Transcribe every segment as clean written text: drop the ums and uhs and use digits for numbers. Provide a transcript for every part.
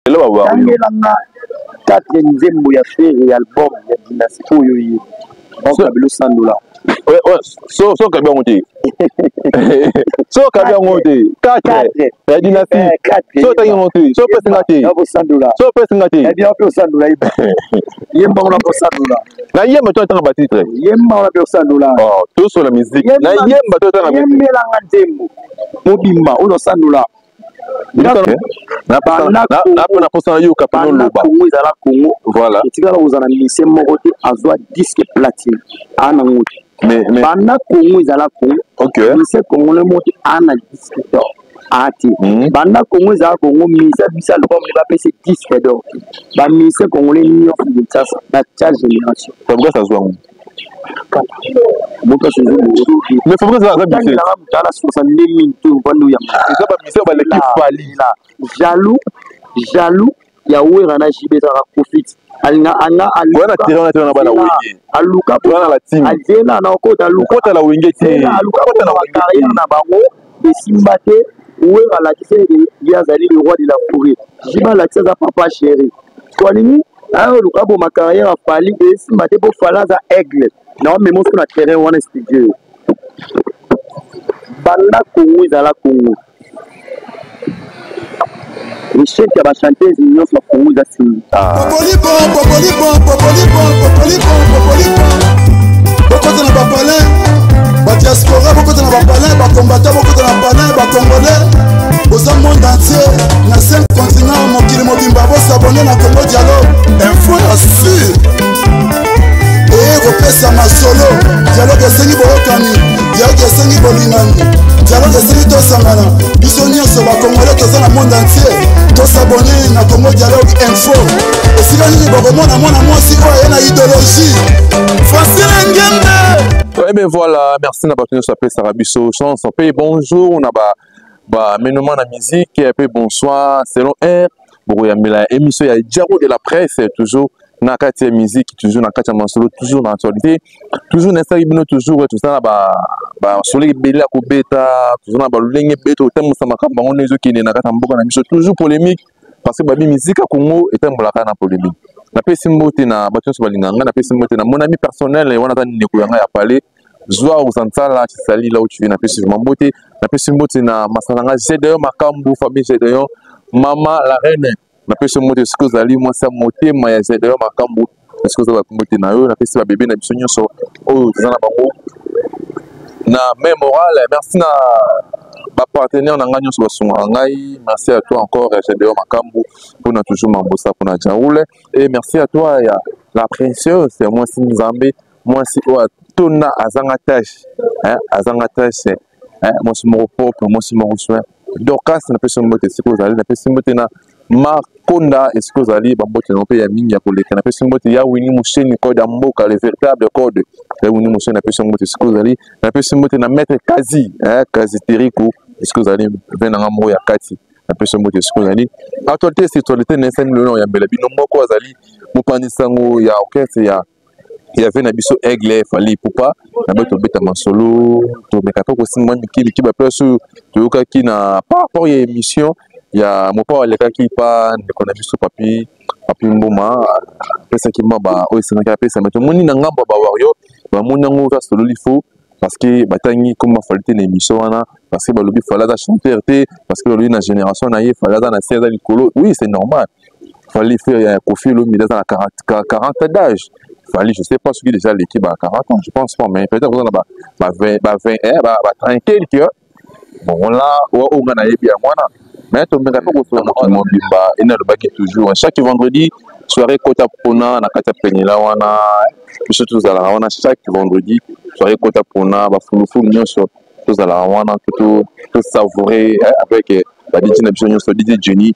Tangelanga 4e ya faire album ya Dynasty oyo on a besoin $100. Ouais, so combien on dit? So combien on dit? 4. La Dynasty. So t'as monté. So presque ngati. $100. So presque ngati. Eh bien on peut $100. Yemba on a pour $100. Na yemba toi t'as un titre. Yemba on a pour $100. Oh, tout sur la musique. Na yemba toi t'as un musique. Yemba la ngantembo. Mobimba on a $100. Na posa yo kapano loba. Voilà. Tu vas vous en amener mon côté azwa disque platine. Ana ngoti. Mais banda Congo izala Congo. OK. Mise Congo le moti ana disque d'or. Ati. Banda Congo izala Congo misa bisa le comme va passer disque d'or. Ba mise Congo le nyo fita la charge génération. Pourquoi ça se voit? Moto se joue. Mais faut que ça va bien. Dans la 62 000 vandu ya. Ça va mise ba l'équipe Fali là. Jaloux ya wera na jibeta ka profit. Alina wana tirana tena bana wenge aluka wana la team ajena na okota aluka kota la wenge ti kota la wenge na bango esimbate wera la kisenge yazali le roi de la forêt jiba la tsaza papa chéri kolini ayo luka bo ma carrière Fali esimbate po falaza aigle na mais mon na terrain wana studio banda Congo izala Congo Michel qui a chanté une autre pour nous assis. Dialogue esengi boyokani, dialogue esengi bolingani, dialogue esengi tosangana. Biso nyonso bakongole toza na monde entier, tosabone na Congo Dialogue Info. Esika nini bokomona mwana mwasi oyo na idéologie Francine Ngende. Eh bien voilà, merci na partenaire s'appelle Sarabiso chance. Bonjour, on a ba menement na musique et puis bonsoir selon R. Bon ya mila émission ya Diaro de la presse toujours na kati ya musique toujours na kati ya masolo toujours na actualité toujours na sabino toujours tout ça ba soleil bela ko beta toujours na ba lenge beto temo sama kamba ngone zo kine na kata mboka na biso toujours polémique parce que ba musique à Congo est un bolaka na polémique na pesi mbote na bato so balinganga na pesi mbote na mon ami personnel wana ta ndeko yanga ya parler Zoa Ouzantala Sali là où tu viens na pesi mbote na pesi mbote na masalanga Zedeyo Makambu famille Zedeyo Mama la reine na pesi mbote ce que zali moi ça moté ma Zedeyo Makambu ce que ça va mbote na yo na pesi ba bébé na biso nyonso o zana bango na même moral merci na ba partenaire na ngagno so basunga ngai merci à toi encore Zedeyo Makambu pour na toujours mambosa pour na Jaoule et merci à toi ya la précieuse c'est moi si Nzambe moi si o tona azangatage hein azangatage hein moi si mon propre moi si mon soin Dorcas na pesi mbote ce que zali na pesi mbote na Makonda est-ce que zali ba mbote no pe ya mingi ya koleka na pesi mbote ya Winnie Musheni code ya mboka le véritable code ya Winnie Musheni na pesi mbote ce que zali na pesi mbote na maître Kazi hein Kazi Teriku est-ce que zali vena ngambo ya kati na pesi mbote ce que zali actualité c'est actualité na 5 millions ya mbela bino moko zali mopandisango ya orchestre ya il y avait un biseau aigle fallait poupa na beto beta masolo to mekaka ko simon ki ba place to ka ki na par rapport à émission il y a mon pas le cas qui pas de qu'on a biseau papi mboma pesa ki maba o isana ka pesa meto moni na ngamba ba wario ba moni ngo ta solo lifo parce que batangi comme fallait na émission wana parce que ba lobi fallait da chanter parce que lobi na génération na ye fallait na 16 ans likolo oui c'est normal fallait faire Kofi Olomide dans la 40 d'âge fallait je sais pas ce qui déjà l'équipe à 40 ans je pense pas mais peut-être on a 20 30 quelques bon là on a eu bien moi mais to menga ko so na mobimba ina le baki toujours chaque vendredi soirée kota pona na kata penila wana biso tuzala wana chaque vendredi soirée kota pona ba fulu nyonso tuzala wana tout savourer avec la DJ na biso nyonso DJ Jenny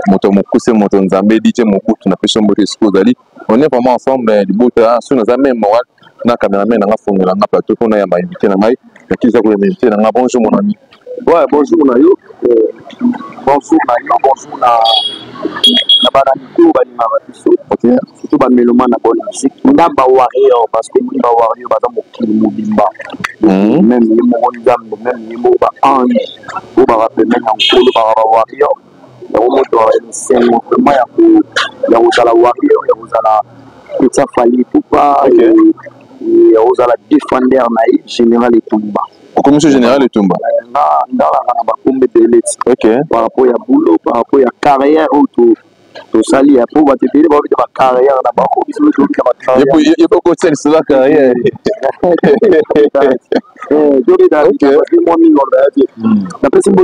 moto mokuse moto nzambe DJ mokutu na pesa mbote skozali on est vraiment ensemble du bota sur nos amis moral na cameraman na fongola na plateau pour na ya invité na ngai na kiza ko invité na nga bonjour mon ami ouais bonjour na yo bonjour na bananiko bani mabiso OK surtout ba meloma na bonne musique ndamba warrior parce que ndamba warrior ba mokili mobimba même les mo nzambe même les mo ba ange ou ba rappel na nkolo ba warrior c'est vraiment il y a la warrior, il y a la Petit Fali Poupa, il y a la défendeur général et Tumba. Comme monsieur général et Tumba. Par rapport à boulot, par rapport à carrière autour. To sali pour va te dire ba carrière na ba ko biso to ka carrière il faut continuer sur la carrière moi mi na personne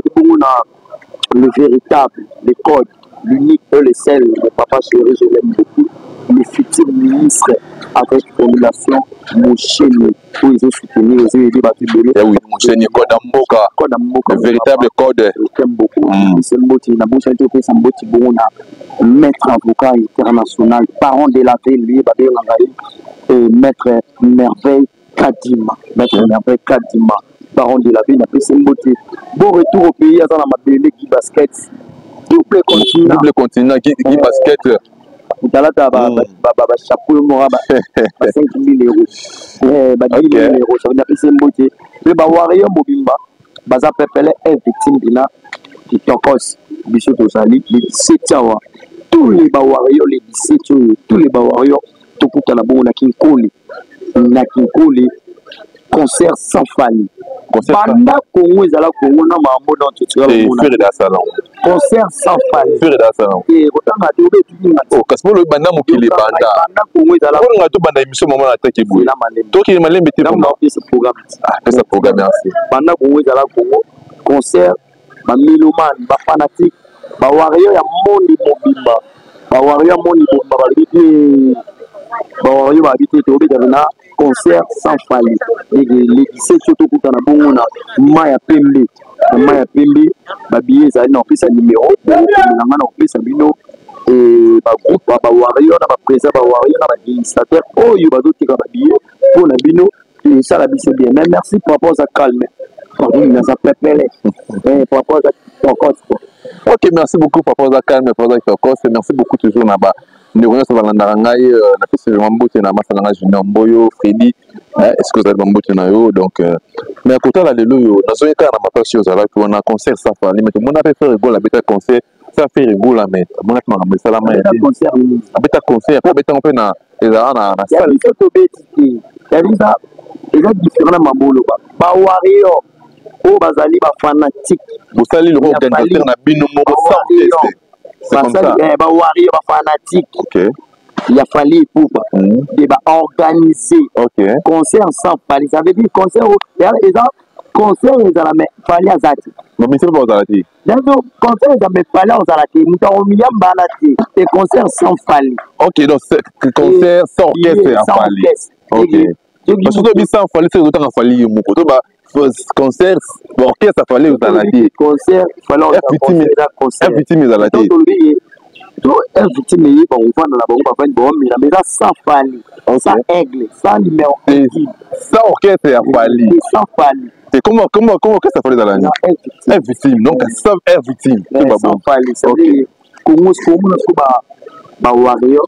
le véritable le code l'unique le seul le papa chéri je l'aime beaucoup le futur ministre avec formulation Mosheni pour ils ont soutenu ils ont aidé Batibele oui Mosheni code le véritable code j'aime beaucoup c'est le moti na bouche to pesa mboti bona maître avocat international parent de la ville lui Babé Langaï maître Merveille Kadima parent de la ville na pesa mboti bon retour au pays à la mabele qui basket double continent qui basket Talata chapeau mora 5000 €. Ba 10 000 €, ça veut dire que c'est mboté. Mais ba warrior mobimba, baza pepele est victime bina qui tokos biso to sali les 17 ans. Tous les ba warrior les 17 ans, tous les ba warrior to kuta na bona kinkoli. Na kinkoli concert sans faille. Banda Congo ezala Congo na mambo dans tout ça salon concert sans faille et autant na to betu oh kaspo le banda mokili banda Congo ezala ko nga to banda émission moment na take boy to ki malembe te pour ce programme ce programme merci banda Congo ezala Congo concert ba mélomane ba fanatique ba warrior ya mondi mobimba ba warrior mondi mobimba ba biti ba warrior ba biti to be na concert sans faille les 17 surtout pour na bongo na maya pembe ba billet za na pesa numéro na ngana pesa bino et ba groupe ba warrior na ba président ba warrior na ba administrateur oyo ba dotika ba billet pour na bino et ça la bise bien mais merci pour rapport à calme on ça pepele pour rapport à ok merci beaucoup pour rapport à calme pour rapport à merci beaucoup toujours na ba nous sommes dans la ngai na pese mambote na masala nga Junior Mboyo Freddy est-ce que vous avez mambote na yo donc mais à côté là lelo yo na zoyeka na mapasi aux ala qu'on a concert ça fa limite mon a fait rigolo beta concert ça fait rigolo mais mon a fait ma sala ma beta concert pas beta on peut na na salle to beti ya bisa eza différent mambolo ba warrior o bazali ba fanatique vous sali le organisateur na bino moko sans c'est comme ça ba warrior ba fanatique OK il a fallu pour débat organisé concert sans parler ça veut dire concert concert ils ont mais fallait azati non mais c'est pas azati donc concert ils ont mais fallait azati mutaomia banati et concert sans parler OK donc concert sans orchestre en parler OK parce que tu sans parler c'est autant fallu moko to ba concert orchestre ça fallait azati concert fallait concert victime azati tout est victime yi ba on na ba ba ba mais ça sans parler sans aigle sans numéro sans orchestre ya parler sans parler et comment que ça fallait dans la nuit est victime donc ça est victime c'est pas bon c'est OK Congo ba warrior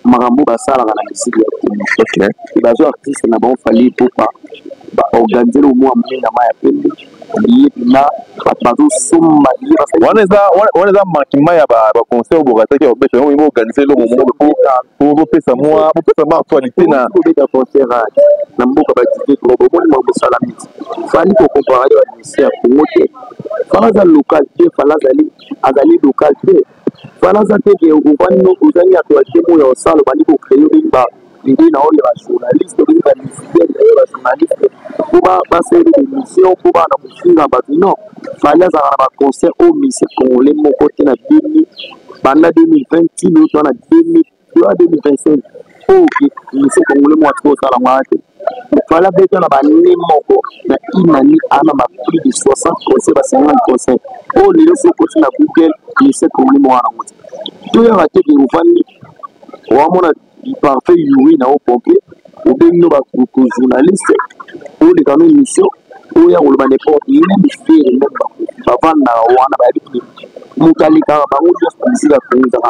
marambo ba sala na musique OK et ba zo artiste na bon fallait pour pas ba organiser au moins na ma ya pembe na bazo soma waneza makima ya ba concert bogataki obesha ngo organiser le moment pour pesa moi actualité na concert na mboka ba tike ko bo mo sala miti fani ko comparer wa ministère Congo te falaza localité falaza azali localité falaza te ke uvani no uzani atuache mo ya sala bani ko créer ba l'idée na oyo ba journaliste ba musicien ba journaliste pour passer des émissions pour na musinga ba non fallait ça na ba concert au musique congolais mon côté na 2000 banda 2020 l'autre na 2025 OK musique congolais moi trop ça la moitié fallait besoin na ba nemoko na inani ana ma plus de 60 concerts ba 50 concerts oh les c'est côté na Google musique congolais moi na moitié tout ya ba te ke ufani wa mona parfait yuri na au pompier ou bien nous ba journaliste ou les canaux mission ou ya le n'importe il même faire même ba vanda wana ba biti mutalika ba ngo just ici la kunza ba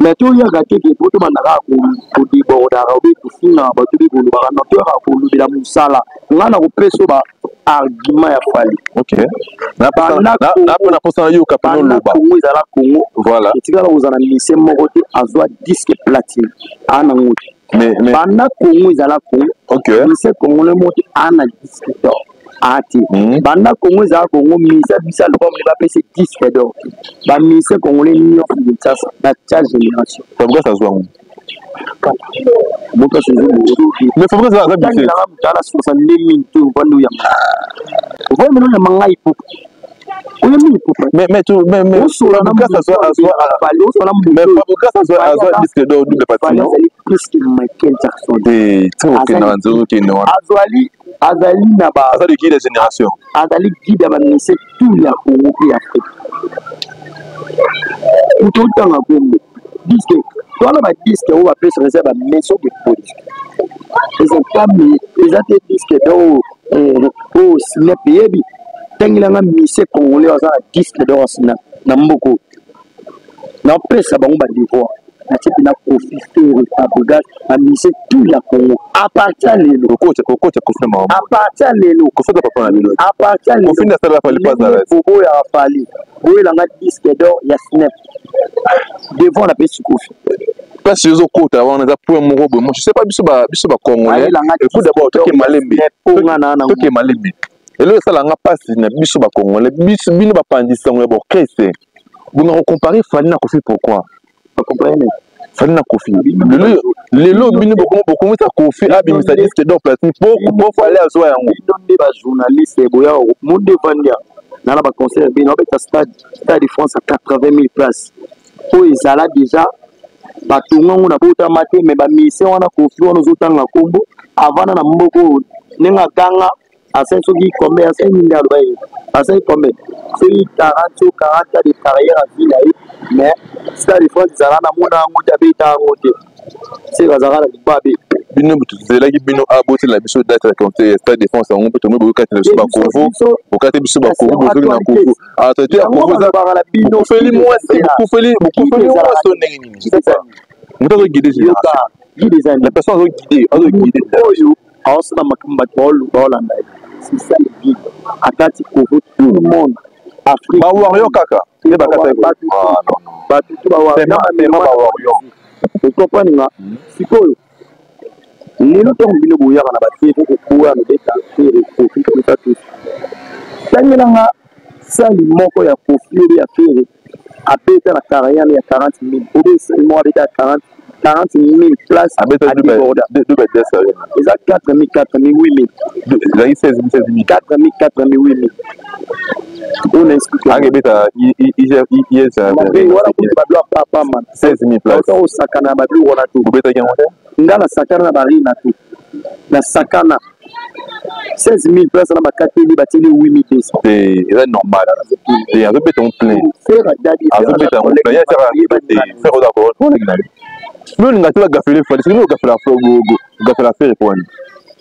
mais tout ya gake ke poto manaka ko di borda ba be kufinga ba tu bi ko ba na to ba ko lu bila musala ngana ko peso ba argument ya fali. Ok. Na posa yo kapano loba. Congo ezala Congo. Voilà. Etikala ozana mise moko te azwa disque platine. Ana ngoti. Mais banda Congo ezala Congo. Ok. Mise Congo le moti ana disque d'or. Ati. Banda Congo ezala Congo mise bisa le bombe ba pese disque d'or. Ba mise Congo le nyo ça la génération. Ça veut ça soit. Mais faut que ça bise. Dans 62 000 tout vandu ya. Vandu ya mangai pou. Mais ça soit disque d'or double patine. Plus que Michael Jackson. Azali na ba. Azali qui des générations. Azali qui da ba mise tout ya Congo et Afrique. Tout le temps à Congo. Disque. Toi là ba disque on va plus réserve à maison de police. Les femmes les athées disque d'or au snap yebi. Tengilanga mise congolais za disque d'or na mboko. Na pesa ba ngba divoir. Na tipi na Kofi Abougas a mise tout la Congo. À partir lelo. Kofi mama. À partir lelo. Kofi da papa na lelo. À partir lelo. Kofi na sala fali pas à l'aise. Bobo ya fali. Boye langa disque d'or ya snap. Devant la pesa Kofi. Parce que les autres on a pour mon robot. Moi je sais pas biso ba congolais. Il faut d'abord tout qui malembe. Tout qui malembe. Et là ça langa passe na biso ba congolais. Biso bino ba pandisa ngo bo kese. Vous nous comparez fali na Kofi pourquoi? Vous comprenez? Fali na Kofi. Les lots bino beaucoup ça Kofi a bien ça disque d'or platine pour fali azoa yango. Donne ba journaliste boya monde vandia. Na la ba concert bino ba stade de France à 80 000 places. Pour ezala déjà batunga ngona bota mate mais ba mission wana Kofi wana zotanga kombo avant na mboko nenga kanga asenso qui commet à 5 milliards de parce que commet c'est 40 de carrière à vie là mais ça il faut ça na mona ngoja beta ngote c'est bazara la babe bino butuzela ki bino abote la biso date la compter stade défense en peut tomber ka tele ba Congo au ka te biso ba Congo bozo na Congo a te a Congo za bino feli moi c'est beaucoup feli so nini muto guider la personne doit guider oyo awosana makamba bolanda c'est ça le guide atati pour tout le monde Afrique ba wario kaka ne ba kata ba tout ba wario vous comprenez nga sikoyo lelo to mbino boya kana batie ko kuwa no beta fere Kofi ko ta tout tangela sali moko ya Kofi ya fere a beta la carrière ya 40 000 obe c'est moi beta 40 000 places à Bordeaux. Ils ont 4 000, 8 000. Ils ont 16 000. 4 000, 8 000. On explique. Il y a 16 000 places. Au Sakana, on a tout. Dans la Sakana, la Sakana. 16 000 places dans la 4 000, 8 200. C'est normal. Et un peu ton plein. C'est nous n'avons pas gafé les folies, nous gafé la faire pour nous.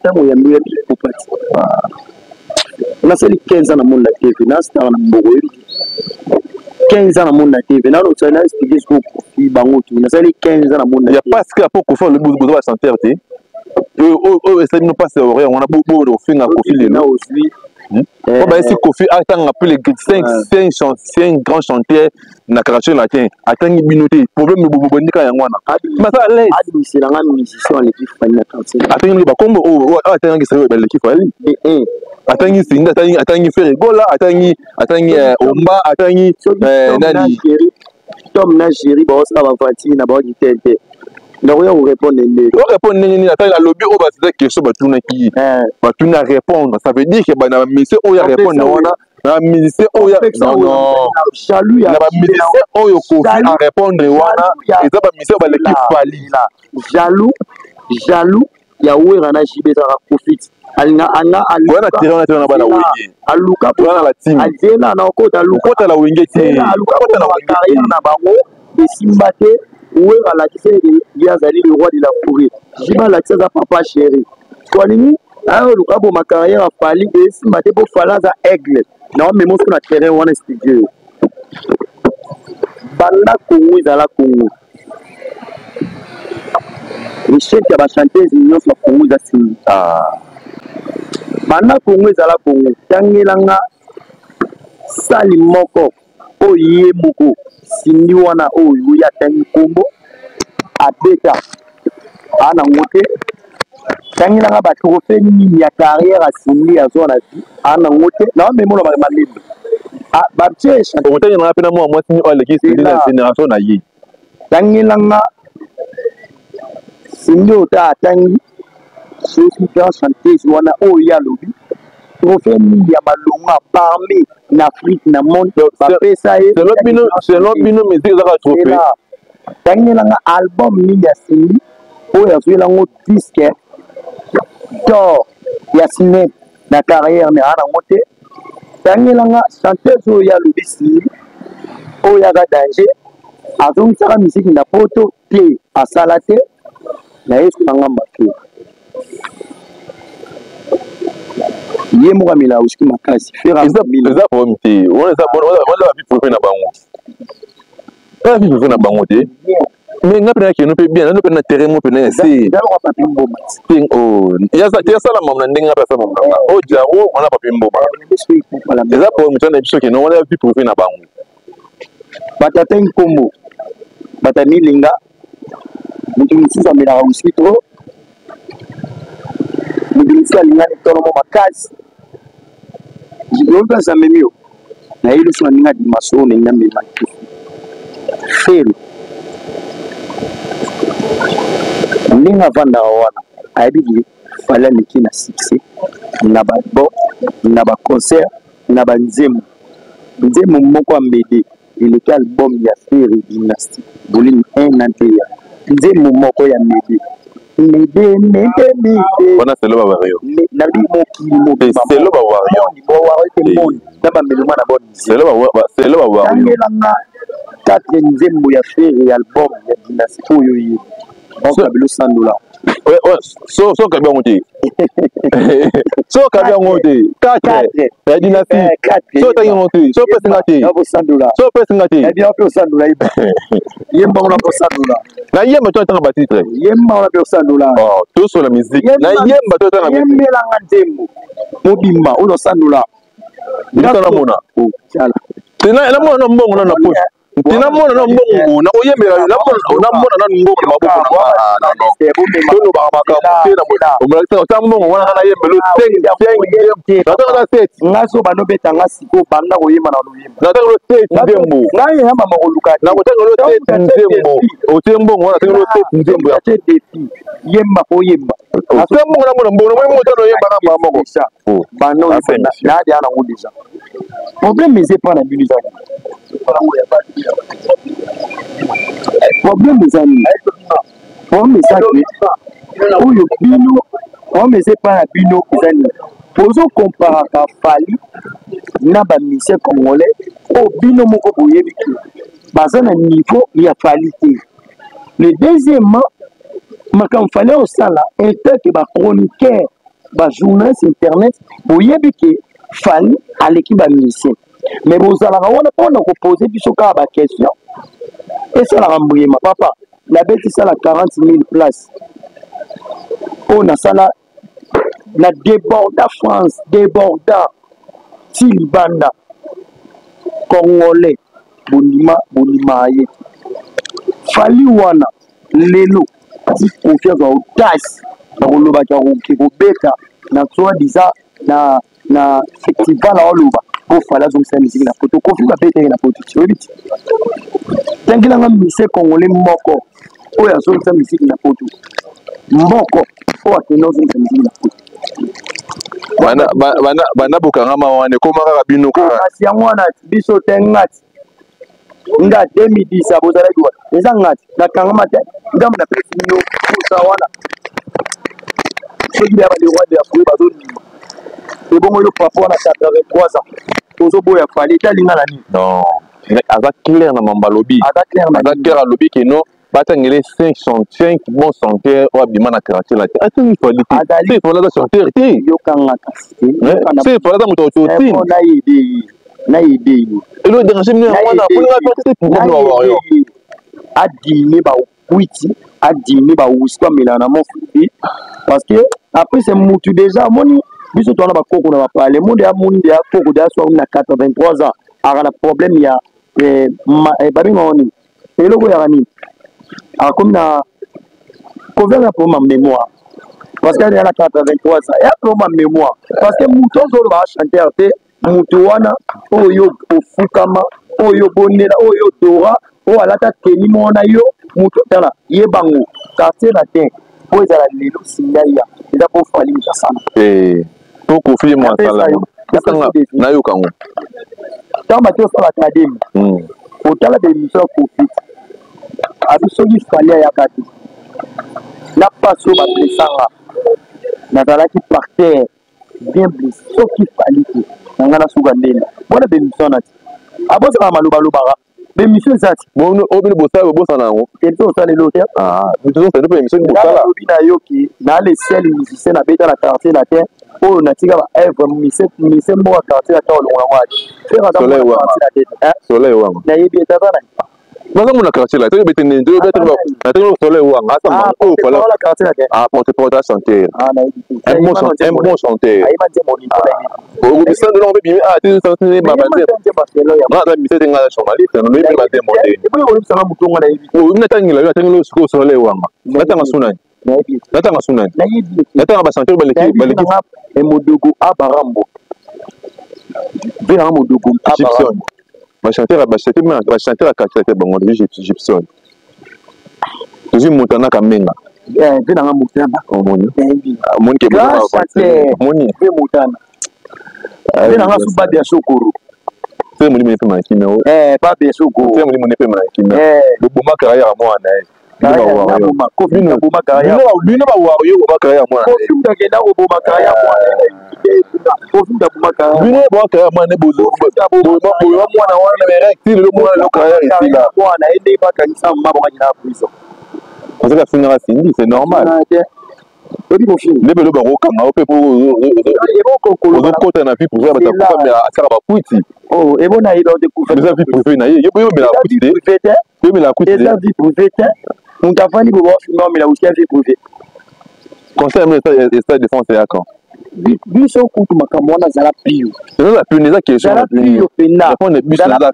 Ça moi yambi pour partir. On a sali 15 ans dans monde la TV, na star na mbogo. 15 ans dans monde la TV, na l'autre na expliquer ce qu'on bango tout. On a sali 15 ans dans monde la TV. Il y a pas ce qu'il y a pour qu'on fasse le bout de la santé. Ça ne passe rien, on a beaucoup de films à Kofi là aussi. On va essayer Kofi attend un peu les 5 grands chantiers na caractère latin attend binoté problème de bobo ndika ya ngwana mais ça allait c'est la musicien l'équipe fani attend ba kombo attend qui serait l'équipe fani attend sinda attend faire gola attend omba attend nani Tom na chéri ba ça va partir na ba di tente na rien vous répondre ni attend la lobby au ba c'est question ba tuna ki ba tuna répondre ça veut dire que ba na monsieur o ya répondre wana na musicien oyo jaloux ya na ba musicien oyo Kofi à répondre wana eza ba musicien ba l'équipe fali jaloux ya wera na jibeza ka Kofi alina wana tirana na bana wenge aluka wana la team azela na okota aluka la wenge te aluka na carrière na bango esimbate wera la kise ya zali le roi de la forêt jiba la kise za papa chéri kwa nini ayo lukabo ma carrière a fali esimbate po falaza aigle non mais mon sur la terrain on est studio banda Congo ezala Congo richette ya ba chanteuse nyonso ya Congo za sini Bana Congo ezala Congo tangelanga sali moko oye moko sindi wana oyo ya tangi kombo abeta ana ngote tangelanga ba trophée ni ya carrière asindi ya zona vie ana ngote na memolo ba malibu ba tchesha ngote na pena mo moi sini ole ki sindi na génération na yi tangelanga sindi ota tangi super chanteuse wana oyo ya lobi trophée ni ya malonga parmi en Afrique na monde bapesa ye selon bino musique za trophée tangelanga album ni ya sindi oyo azwelango disque d'or ya ciné na carrière na ana ngote tangelanga chanteuse oyo ya lobi sindi oyo ya danger azongisaka musique na poto te asala te na yesu nanga mbake ye moka mila uski makasi fera eza problème te on va vivre na bango on va vivre na bango te mais nga pena kino pe bien na pena terrain mo pena ese dalo papi mboma ting o ya sala mamna ndenga pa sama mamna o jaro on a papi mboma eza problème te na biso ke no on va vivre na bango batata nkombo batami linga mutu misusu amela uski trop mutu alingani tolo mo makasi yonka samemio na ile sio ninga di masone nyambe maki fero ninga vanda wana aibi fala nikina succès na ba bo na ba concert na ba nzemu moko ambede ile album ya Fero Dynasty volume 1 na 2 nzemu moko ya mbede on a c'est le babario na bi mo c'est le babario c'est le babario quatre nzembo ya Fero album ya Dynasty oyo yi on kabelo $100 so kabia ngote so kabia ngote 4 ya Dynasty so tangi ngote so pesa ngati so pesa ngati eh bien on peut $100 yemba on a $100 na yemba to tanga batitre yemba on a $100 oh tout sur la musique na yemba to tanga yemela nzembo mobimba on a $100 ndana mona tena na mona mbongo na poche tina mona na mbongo na oyembela na mona na mbongo na maboko na no tolo ba makambo tena mona omala ta mbongo wana na yembelo 5 na tanga 7 ngaso bano beta ngasiko banda koyemba na loyemba na tanga 7 ndembo ngai hamba makoluka na ko tanga 7 ndembo otembo wana tanga 7 ndembo ya defi yemba koyemba otembo na mona mbongo mo tano yemba na maboko bano na dia na ngudisa problème c'est pas la musique problème des amis on me ça où le bino on me c'est pas la bino des amis poso compara ka fali na ba mise congolais au bino moko boyebi ki baza na niveau ya qualité le deuxièmement makam fallait au sala un peu que ba chroniqueur ba journaliste internet boyebi ki fali à l'équipe ba mise mais vous allez on a poser biso ka ba question et ça la rembouiller ma papa la bête ça la 40 000 places on a ça la déborda France déborda Tilibanda Congolais bonima ye fali wana lelo ti confiance au audace na koloba ka beta na soit disa na festival la oloba ko fala zo sa musique na photo ko fiba beta na photo tu obiti tangila nga mise congolais moko oya zo sa musique na photo moko o ateno zo sa musique na photo bana bokanga mawane koma kaka bino kaka asi yanwana biso tengati nga 2010 abozala diwa eza ngati na kanga mate ngamu na pesi nyo kusa wana soki ya ba le roi de Afrique bazoni ebongo yo papa wana 83 ans tozo boya fali talinga na ni non aza clair na mambalobi aza clair alobi keno batangele 5 bon chanteur ou abima na quartier la terre c'est il faut la chanteur yo kanga kasi c'est il faut la moto aussi na idée et le déranger moi na pour la porter pour moi a diminuer ba witi a diminuer ba wusko melana mo fubi parce que après c'est mutu déjà moni biso to na ba koko na ba parler monde ya monde ya koko da so na 83 ans ara na problème ya babi ngoni eloko ya ni a comme na couvert pour ma mémoire parce qu'elle est à 83 ans et pour ma mémoire parce que mutu zo ba chanter te mutu wana oyo ofukama oyo bonela oyo dora o alata keni mona yo mutu tala yebango quartier latin po ezala lelo singaya eza po fali mutasana pour confirmer moi ça na yo kango tant ba to sala académie otala de mission conflit abisoki fali ya kati na passo ba blessanga na dalaki par terre bien blessé soki fali ki ngana suka ndena bona de mission nati abosa maloba lobara de mission zati bon obini bosa na ngo keto sala le hotel nous faisons cette mission bosa na yoki na les sel musicien na beta la quartier la terre oh na tika ba œuvre musicien mo quartier la terre longa waji faire dans la tête soleil wa na yebi etazana Maza muna quartier là, tu bete ne deux bete ba. Na tu soleil wa ngasa ma ko fala. La quartier là. Ah, porte-porte chanteur. Un bon chanteur. Ayi manje moni. O bisa de l'on be tu sens ba ba. Na da mise tenga la journaliste, no be ba de monter. E bo o bisa ma mutonga na yebi. O ina tangi la tangi lo soleil wa nga. Na tanga sunani. Na tanga sunani. Na yebi. Na tanga ba chanteur ba leki. E modogo abarambo. Vera modogo abarambo. Ma chanteur à quartier bango de Gibson. Toujours montana kamenga. Vena nga montana. Omoni. Omoni ke ba moni. Ve montana. Vena nga suba de sokoro. C'est moni mepe makina o. Ba be sokoro. C'est moni mepe makina. Bo ma carrière moi na. Bino ba wa yo ba carrière moi. Kofi da ke da bo ma carrière moi. Kofi da bo ma carrière. Bino ba carrière moi ne bozo. Bo mwana wana mereki le mwana lo carrière ici là. Mwana ende ba kanisa mabo kanyina prison. Parce que la finira fini, c'est normal. Les belo ba rokanga o pe pour o côté na vie pour faire ta famille à sara ba puiti. Oh, et bon aïe de coup. Les avis privés na ye, yo me la puiti. Yo me la puiti. Les avis privés. On t'a fallu pour voir non mais la aussi vie privée. Conseil et ça défense et accord. Biso kutu makamona zala pio. C'est la puneza question la pio. La pon de biso zala ka.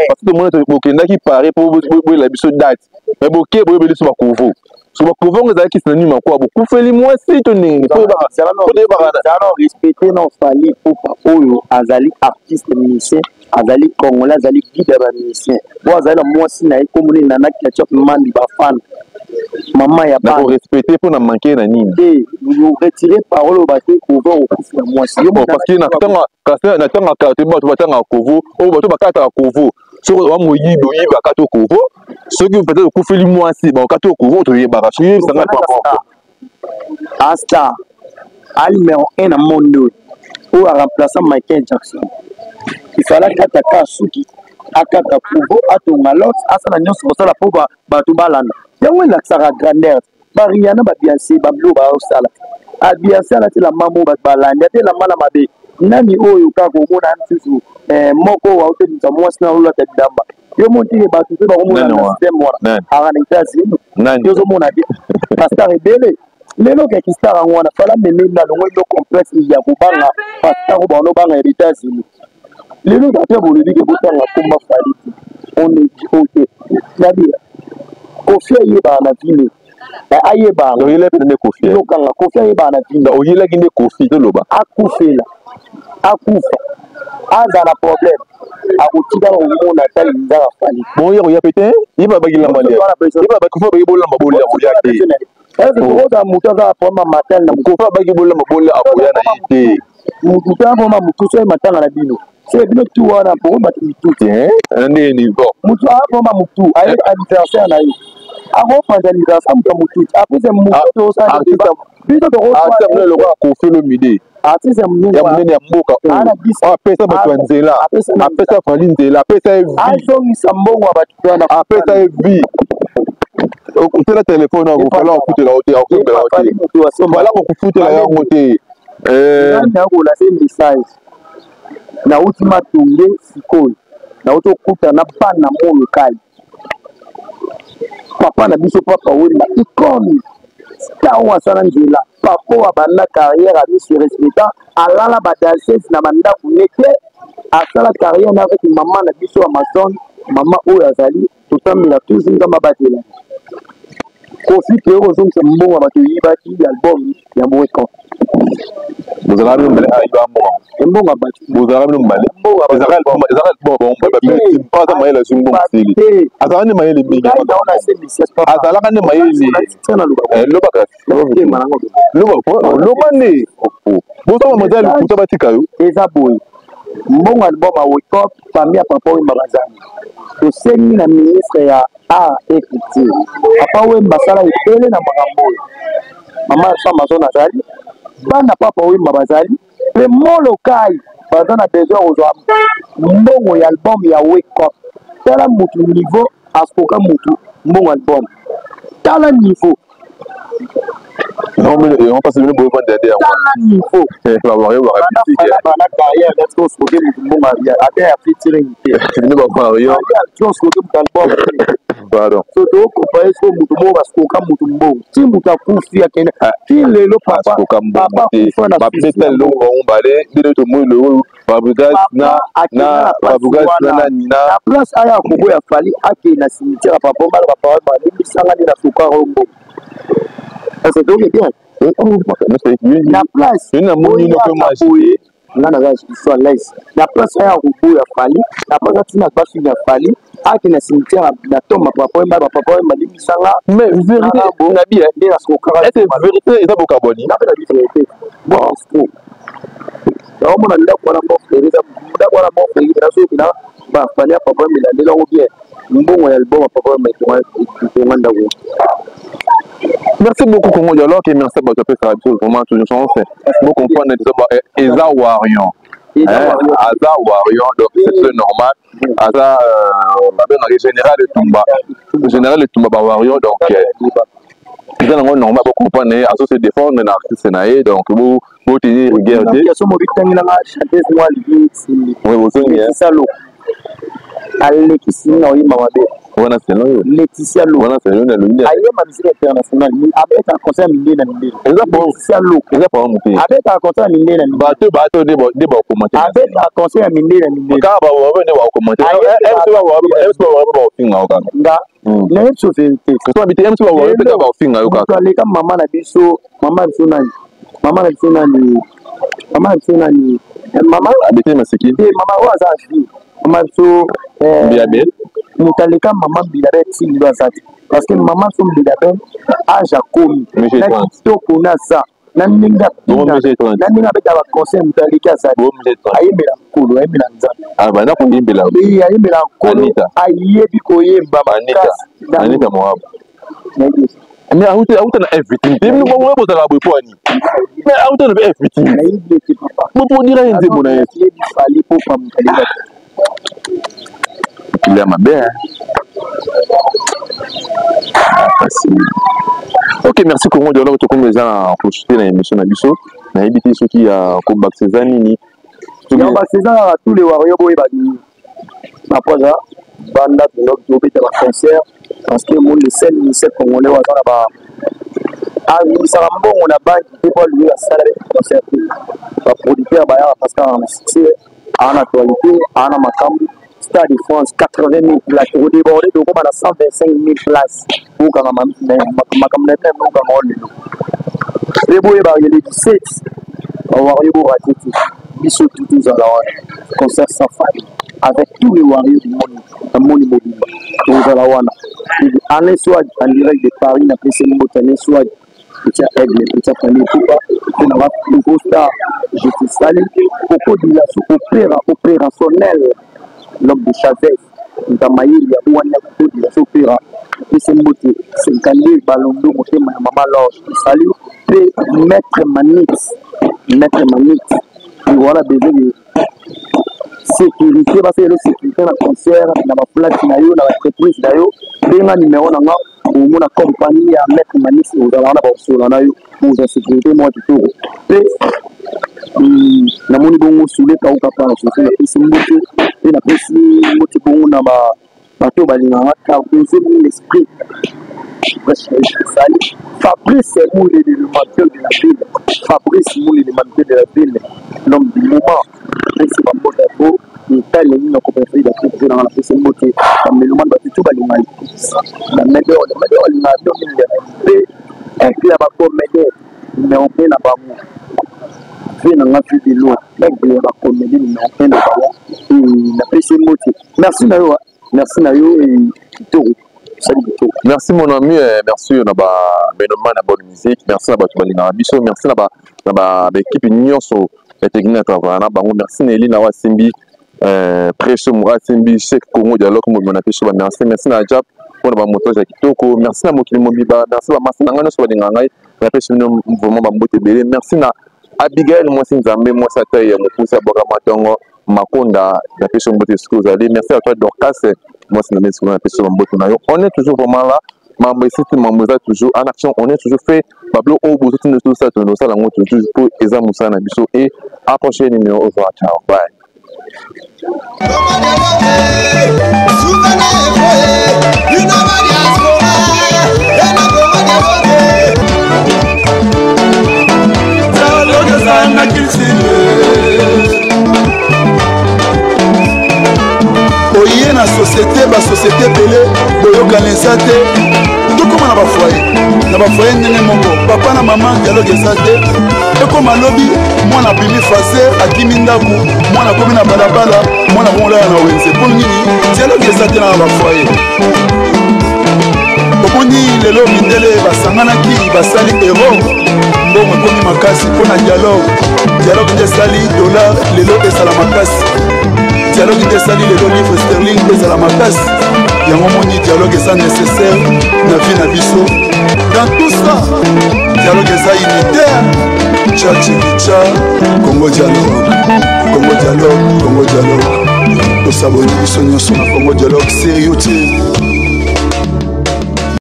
Parce que moi okenda ki paré pour la biso date. Mais boké boyo beli so ba kovo. So ba kovo ngeza ki synonyme quoi beaucoup feli moi si to ningi. Pour respecter non fali pour oyo azali artiste musicien, azali congolais, azali guide ba musicien. Bo azali moi si na ekomuni na nakya chop mandi ba fan. Maman ya pas respecter pour na manquer na nini. Vous retirez parole au bateau couvert au plus de moi. Parce que na tanga carte ba to batanga kovo, o bato bakata kovo. So wa moyi boyi bakato kovo. Ce qui peut-être ku feli moi si ba kato kovo to yeba ka suivre ça pas. Asta al numéro 1 à monde ou à remplacer Michael Jackson. Il fallait qu'ataka suki akata kovo atonga lot asana nyonso kosala po bato balanda. Yango la sara grandeur bariana ba bianse ba blo ba osala a bianse la la mamo ba balanda te la mala mabe nani oyo ka ko mona ntisu moko wa ote nta mwasi na lula ta damba yo monti ba tu ba ko mona na system mona ara na États-Unis yo zo mona bi pasteur rebele lelo ke ki star ngwana fala meme na longo yo complexe ya ko banga pasteur ba no banga ya États-Unis lelo ka te bolibi ke botanga komba fali on est OK nabi Kofi yeba na vile. Ayeba. No yele pende Kofi. No kanga Kofi yeba na vile. O yele ginde Kofi to loba. Akufela. Akufa. Aza na problème. Akutika ngo na tali nzara fali. Bon yo ya pété, il va bagila mali. Il va bakufa bagi bola mabola ya te. Est-ce que roza mutaza poma matel na kofa bagi bola mabola akoya na ite. Mututa poma mutuso matanga na bino. C'est bien tout wana pour battre tout ande ni bon mutu apoma mutu aye anniversaire na yo avant pendant l'anniversaire mutu après c'est mutu ça biso de rose c'est le roi Kofi Olomide artiste mungu ya munene ya mboka o pesa bato nzela apesa fali nzela apesa vie azongi sambongo abatwana apesa vie okutela telefone akufala okutela ote akutela ote wala okufutela yango te na ko la c'est message na ultima tunge sikoyo na utokuta na bana moyo kali papa na biso papa wenda ikoni tawa sana njela po abanda carrière à Miss Respecta alala ba danseuse na manda kunete asala carrière na avec maman na biso Amazon maman oyo azali totambela toujours kama batela Kofi Pero zonse mbongo bato yibaki album ya Mweko vous avez un mbongo batu vous avez un balai pas de maïle sur bon style azalani maïle mingi azalaka ne maïle lobane boso modèle kuta batika yo eza boy mbongo album a Wake Up parmi a papa Wemba bazali tosengi na ministre ya art et culture papa Wemba sala ebele na makambo mama Amazon azali bana papa Wemba bazali le molokai baza na besoin ozwa mbongo ya album ya Wake Up tala mutu niveau askoka mutu mbongo album tala niveau on passe le beau moment d'aider tala niveau va voir yo bana carrière let's go for game mbongo ya ate ya featuring ne va voir yo just for game album pardon so to comparer so mutu mo askoka mutu mbongo ti mutu akufi akene ti lelo papa papa ba betel lo on balé dire to mo lo babugas na place aya kobo ya fali ake na cimetière papa mbala papa ba libisanga ni na suka rombo c'est donc bien na place une moni no que moi ngana za so laisse na place aya kobo ya fali na place tina basu ya fali ake na cimetière na tomba papa mbala papa mbala libisanga mais vérité na bien na suka est vérité eza bokaboni na vérité bon on a là pour la mort d'abord la mort il y a ceux qui là bah fallait papa mais là là bien bon album papa mais tout monde d'avoir merci beaucoup Congo Dialogue et merci à votre père vraiment toujours en fait pour comprendre Eza Warion Eza Warion donc c'est normal Eza le général de Tumba Warion donc c'est normal pour comprendre associé défendre l'artiste naé donc vous tenir rigueur de oui vous Alekisina oyima wabe wana seno yo Laetitia Lo wana seno na lunia ayema musique internationale avec un concert mindé na mindé Laetitia Lo eza pas mon pays avec un concert mindé na mindé bato de ba commenter avec un concert mindé na mindé ka ba wa ne ba commenter MC wa finga oka nga na yetso vérité to habite MC wa ba finga oka ka le ka mama na biso mama habite masiki mama wa za fi mama so Bilabel mutaleka mama Bilabel tilo azati parce que mama so Bilabel âge akomi na kitoko na za na ninga beta ba conseil mutaleka azati ayemela nkulu ayemela nzambe bana ko yimbela ayemela nkulu ayebi koyemba Anita Moab mais auta na everything dem no mo bota la boyani mais auta na everything na yibi ti papa mo to dira nze mo na yebi fali po pa mutaleka il est ma belle. Ok, merci Congo Dialogue. Tu comme les gens pour chuter dans l'émission Nabiso. Na habité ceux qui a combattu ces années. Il y a tous les warriors boy badi. Après ça, banda de notre groupe de concert parce que mon scène ministère congolais wa na ba ami sarambo on a ba qui pas lui la salle de concert. Ba producteur ba ya parce qu'en succès en actualité en makambu Stade de France, 80 000 places. Au débordé, donc on a 125 000 places. Pour quand même, les boys, il y a les 17. On va y voir ils sont tous à la concert sans faille. Avec tous les warriors du monde, le monde mobile. Tous à la wana. Alain Swad, en direct de Paris, n'a pris ses mots, Alain Swad. Petit aigle, petit famille, Poupa, qui n'a pas plus gros star. Je suis salé. Beaucoup de la opérationnelle. L'homme de Chavez, Ntamaïli, Yabouania, Koudi, la Sopera, Pissembote, Senkande, Balondo, Motema, Maman Loge, salut, et Maître Manix, et voilà, besoin de sécurité, parce que la sécurité, la concert, la place, la entreprise, la numéro, la compagnie, à Maître Manix, et vous allez la sécurité, moi, du tout. Na moni bongo soule ka ukapa na soule na pesi mbote et na pesi mbote bongo na ba bato balinga ka besoin l'esprit Fabrice Moulé, le menteur de la ville. Fabrice Moulé, le menteur de la ville. L'homme du moment. C'est pas bon d'abord. Il t'a les lignes comme il a fait dans la PC moté. Comme le monde va tout balayer. La meilleure, il m'a donné un club à commédier. Mais on fait la barre. Fait dans la ville de l'eau. Un club à commédier, mais on fait la barre. Et la PC moté. Merci Nayo. Merci Nayo et Toro. Merci mon ami, merci na ba Benoman na bonne musique, merci na ba tubali na biso, merci na ba équipe nyonso technique na bango, merci Nelly na wa Simbi Précieux Moura Simbi Cheikh Congo dialogue mo na peso ba merci na Jap pour ba montage ya kitoko, merci na Mokili Mobiba, merci ba masina ngana so ba ngai na peso vraiment ba mbote belé, merci na Abigail moi Nzambe moi sa taille mo pousa boka matongo Makonda na peso mbote skozali, merci à toi Dorcas. Moi, c'est on est toujours vraiment là. Toujours en action. On est toujours fait. Pablo, tout ça, toujours pour Eza Moussa Nabiso et à prochain numéro. Au revoir. Ciao. Bye. Oye na société, ba société belé, boyokanisa te. Tokoma na ba foyer nene moko, papa na maman dialogue ezate. Ekoma lobi, mwana bimi fase, akimi ndaku, mwana komi na balabala, mwana komola na wenze. Pour nini dialogue ezate na ba foyer. Omoni lelo mindele basanganaki basali héros. Mbongo komi makasi pona dialogue ezali dollar lelo ezala makasi. Dialogue de sali le livre sterling de la makasi. Yango moni dialogue est nécessaire na vie na biso. Dans tout ça, dialogue est unitaire. Tcha Congo dialogue. Congo dialogue, Congo dialogue. Nous savons biso nyonso na Congo dialogue sérieux.